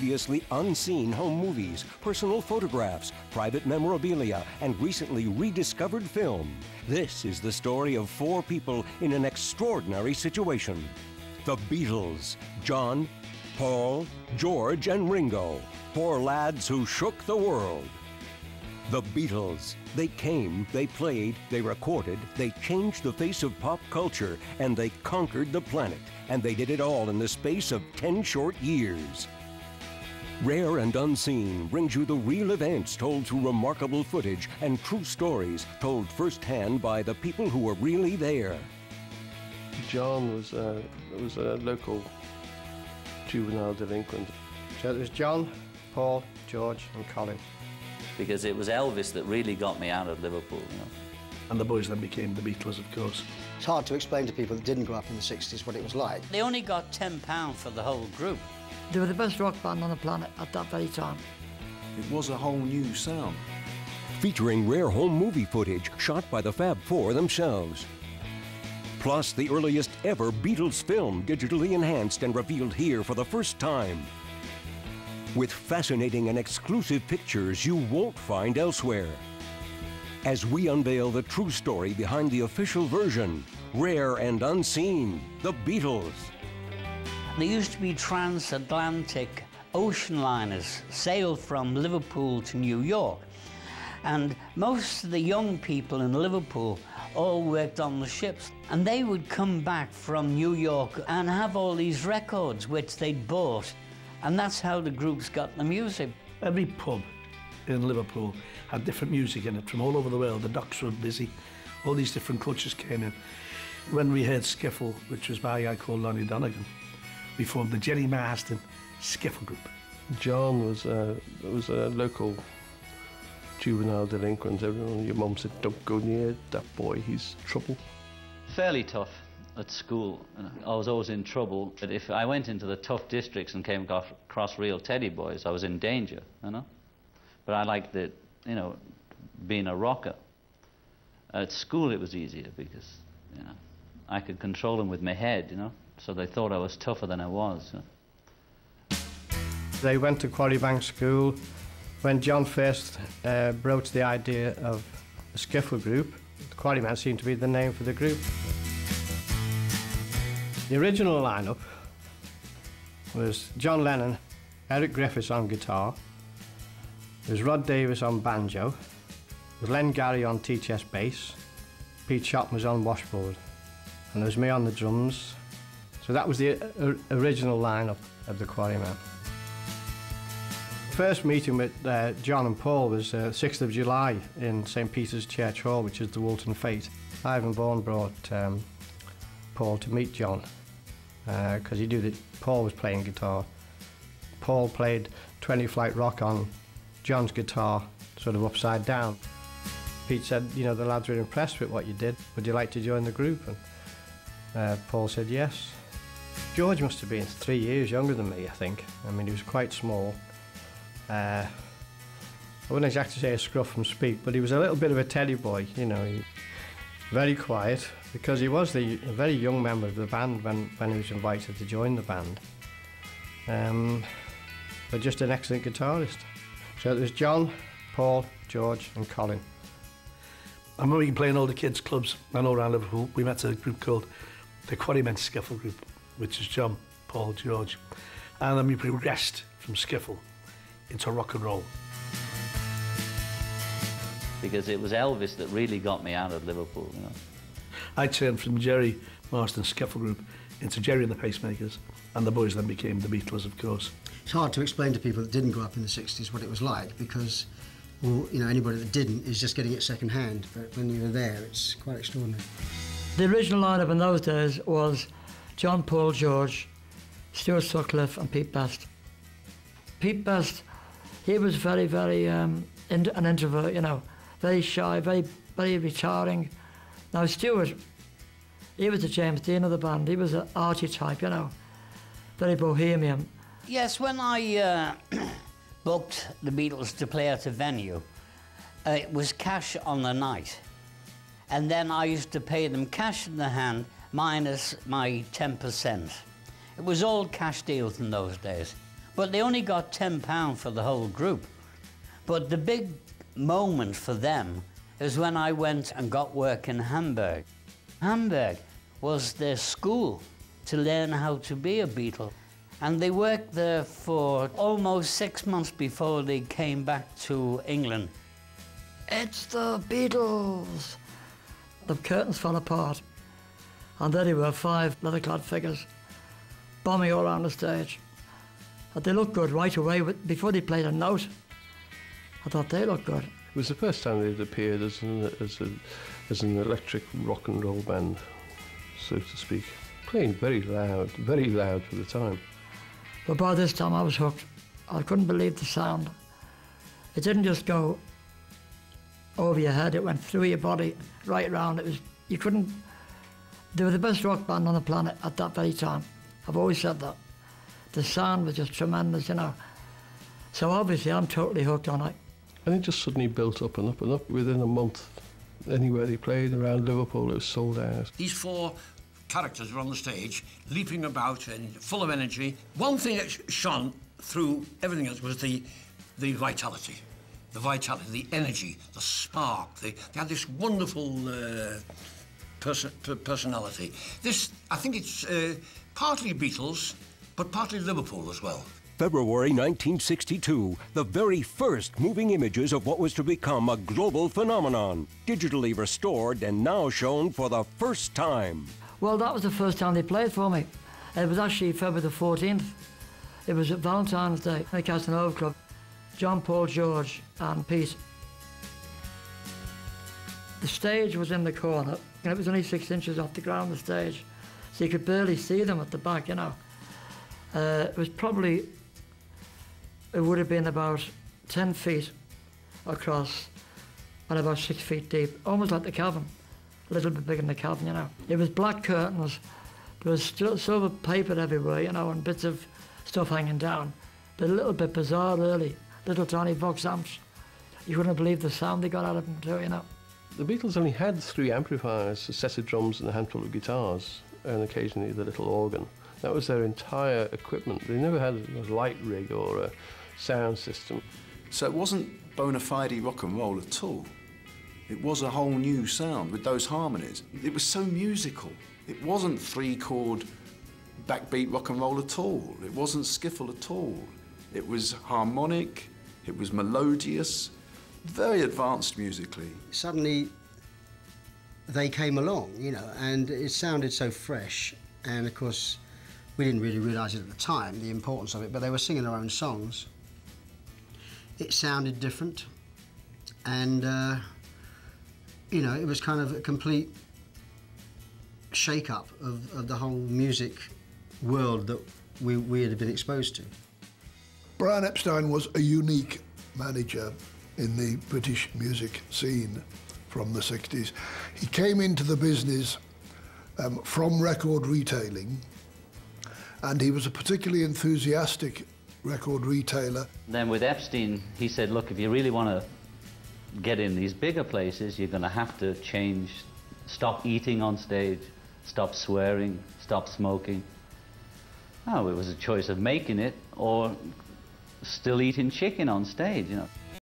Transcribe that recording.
previously unseen home movies, personal photographs, private memorabilia, and recently rediscovered film. This is the story of four people in an extraordinary situation. The Beatles, John, Paul, George, and Ringo. Four lads who shook the world. The Beatles. They came, they played, they recorded, they changed the face of pop culture, and they conquered the planet. And they did it all in the space of 10 short years. Rare and Unseen brings you the real events told through remarkable footage and true stories told firsthand by the people who were really there. John was a local juvenile delinquent. So it was John, Paul, George, and Colin. Because it was Elvis that really got me out of Liverpool, you know. And the boys then became the Beatles, of course. It's hard to explain to people that didn't grow up in the 60s what it was like. They only got £10 for the whole group. They were the best rock band on the planet at that very time. It was a whole new sound. Featuring rare home movie footage shot by the Fab Four themselves. Plus the earliest ever Beatles film digitally enhanced and revealed here for the first time. With fascinating and exclusive pictures you won't find elsewhere. As we unveil the true story behind the official version, Rare and Unseen, The Beatles. There used to be transatlantic ocean liners sail from Liverpool to New York. And most of the young people in Liverpool all worked on the ships. And they would come back from New York and have all these records which they'd bought. And that's how the groups got the music. Every pub in Liverpool had different music in it from all over the world. The docks were busy. All these different cultures came in. When we heard Skiffle, which was by a guy called Lonnie Donegan, we formed the Jerry Marsden Skiffle Group. John was a local juvenile delinquent. Everyone, your mum said, don't go near that boy, he's trouble. Fairly tough at school. I was always in trouble. But if I went into the tough districts and came across real teddy boys, I was in danger, you know. But I liked it, you know, being a rocker. At school it was easier because, you know, I could control them with my head, you know, so they thought I was tougher than I was. You know. They went to Quarrybank School. When John first broached the idea of a skiffle group, the Quarrymen seemed to be the name for the group. The original lineup was John Lennon, Eric Griffiths on guitar, there was Rod Davis on banjo, there was Len Gary on tea-chest bass, Pete Shotton was on washboard, and there was me on the drums. So that was the original lineup of the Quarrymen. First meeting with John and Paul was 6th of July in St. Peter's Church Hall, which is the Woolton Fete. Ivan Vaughan brought Paul to meet John because he knew that Paul was playing guitar. Paul played 20 Flight Rock on John's guitar, sort of upside down. Pete said, you know, the lads were impressed with what you did. Would you like to join the group? And Paul said yes. George must have been 3 years younger than me, I think. I mean, he was quite small. I wouldn't exactly say a scruff from speak, but he was a little bit of a teddy boy, you know. Very quiet, because he was a very young member of the band when he was invited to join the band. But just an excellent guitarist. So it was John, Paul, George and Colin. I remember we playing all the kids' clubs and all around Liverpool. We met a group called the Quarrymen Skiffle Group, which is John, Paul, George. And then we progressed from skiffle into rock and roll. Because it was Elvis that really got me out of Liverpool, you know. I turned from Jerry Marsden Skiffle Group into Jerry and the Pacemakers, and the boys then became the Beatles, of course. It's hard to explain to people that didn't grow up in the 60s what it was like because, well, you know, anybody that didn't is just getting it second hand, but when you were there, it's quite extraordinary. The original lineup in those days was John, Paul, George, Stuart Sutcliffe and Pete Best. Pete Best, he was very, very an introvert, you know, very shy, very, very retiring. Now Stuart, he was the James Dean of the band. He was an Archie type, you know, very bohemian. Yes, when I booked the Beatles to play at a venue, it was cash on the night. And then I used to pay them cash in the hand minus my 10%. It was all cash deals in those days. but they only got £10 for the whole group. But the big moment for them is when I went and got work in Hamburg. Hamburg was their school to learn how to be a Beatle. And they worked there for almost 6 months before they came back to England. It's the Beatles! The curtains fell apart, and there they were, 5 leather-clad figures, bombing all around the stage. But they looked good right away, before they played a note. I thought they looked good. It was the first time they'd appeared as an electric rock and roll band, so to speak. Playing very loud for the time. But by this time I was hooked. I couldn't believe the sound. It didn't just go over your head, it went through your body, right round. You couldn't, they were the best rock band on the planet at that very time. I've always said that. The sound was just tremendous, you know. So obviously I'm totally hooked on it. And it just suddenly built up and up and up. Within a month, anywhere they played around Liverpool, it was sold out. These 4 characters were on the stage, leaping about and full of energy. One thing that shone through everything else was the vitality. The vitality, the energy, the spark. They had this wonderful personality. This, I think it's partly Beatles, but partly Liverpool as well. February 1962, the very first moving images of what was to become a global phenomenon, digitally restored and now shown for the first time. Well, that was the first time they played for me. It was actually February the 14th. It was at Valentine's Day at the Casanova Club. John, Paul, George and Pete. The stage was in the corner, and it was only 6 inches off the ground, the stage. So you could barely see them at the back, you know. It was probably, it would have been about 10 feet across and about 6 feet deep, almost like the cavern. A little bit bigger than the cavern, you know. It was black curtains. There was silver paper everywhere, you know, and bits of stuff hanging down. But a little bit bizarre, really. Little tiny Vox amps. You couldn't believe the sound they got out of them too, you know. The Beatles only had 3 amplifiers, a set of drums and a handful of guitars, and occasionally the little organ. That was their entire equipment. They never had a light rig or a sound system. So it wasn't bona fide rock and roll at all. It was a whole new sound with those harmonies. It was so musical. It wasn't 3-chord backbeat rock and roll at all. It wasn't skiffle at all. It was harmonic, it was melodious, very advanced musically. Suddenly they came along, you know, and it sounded so fresh. And of course, we didn't really realise it at the time, the importance of it, but they were singing their own songs. It sounded different, and you know, it was kind of a complete shake-up of the whole music world that we had been exposed to. Brian Epstein was a unique manager in the British music scene from the 60s. He came into the business from record retailing, and he was a particularly enthusiastic record retailer. Then with Epstein, he said, look, if you really want to get in these bigger places, you're going to have to change, stop eating on stage, stop swearing, stop smoking. Oh, it was a choice of making it or still eating chicken on stage, you know.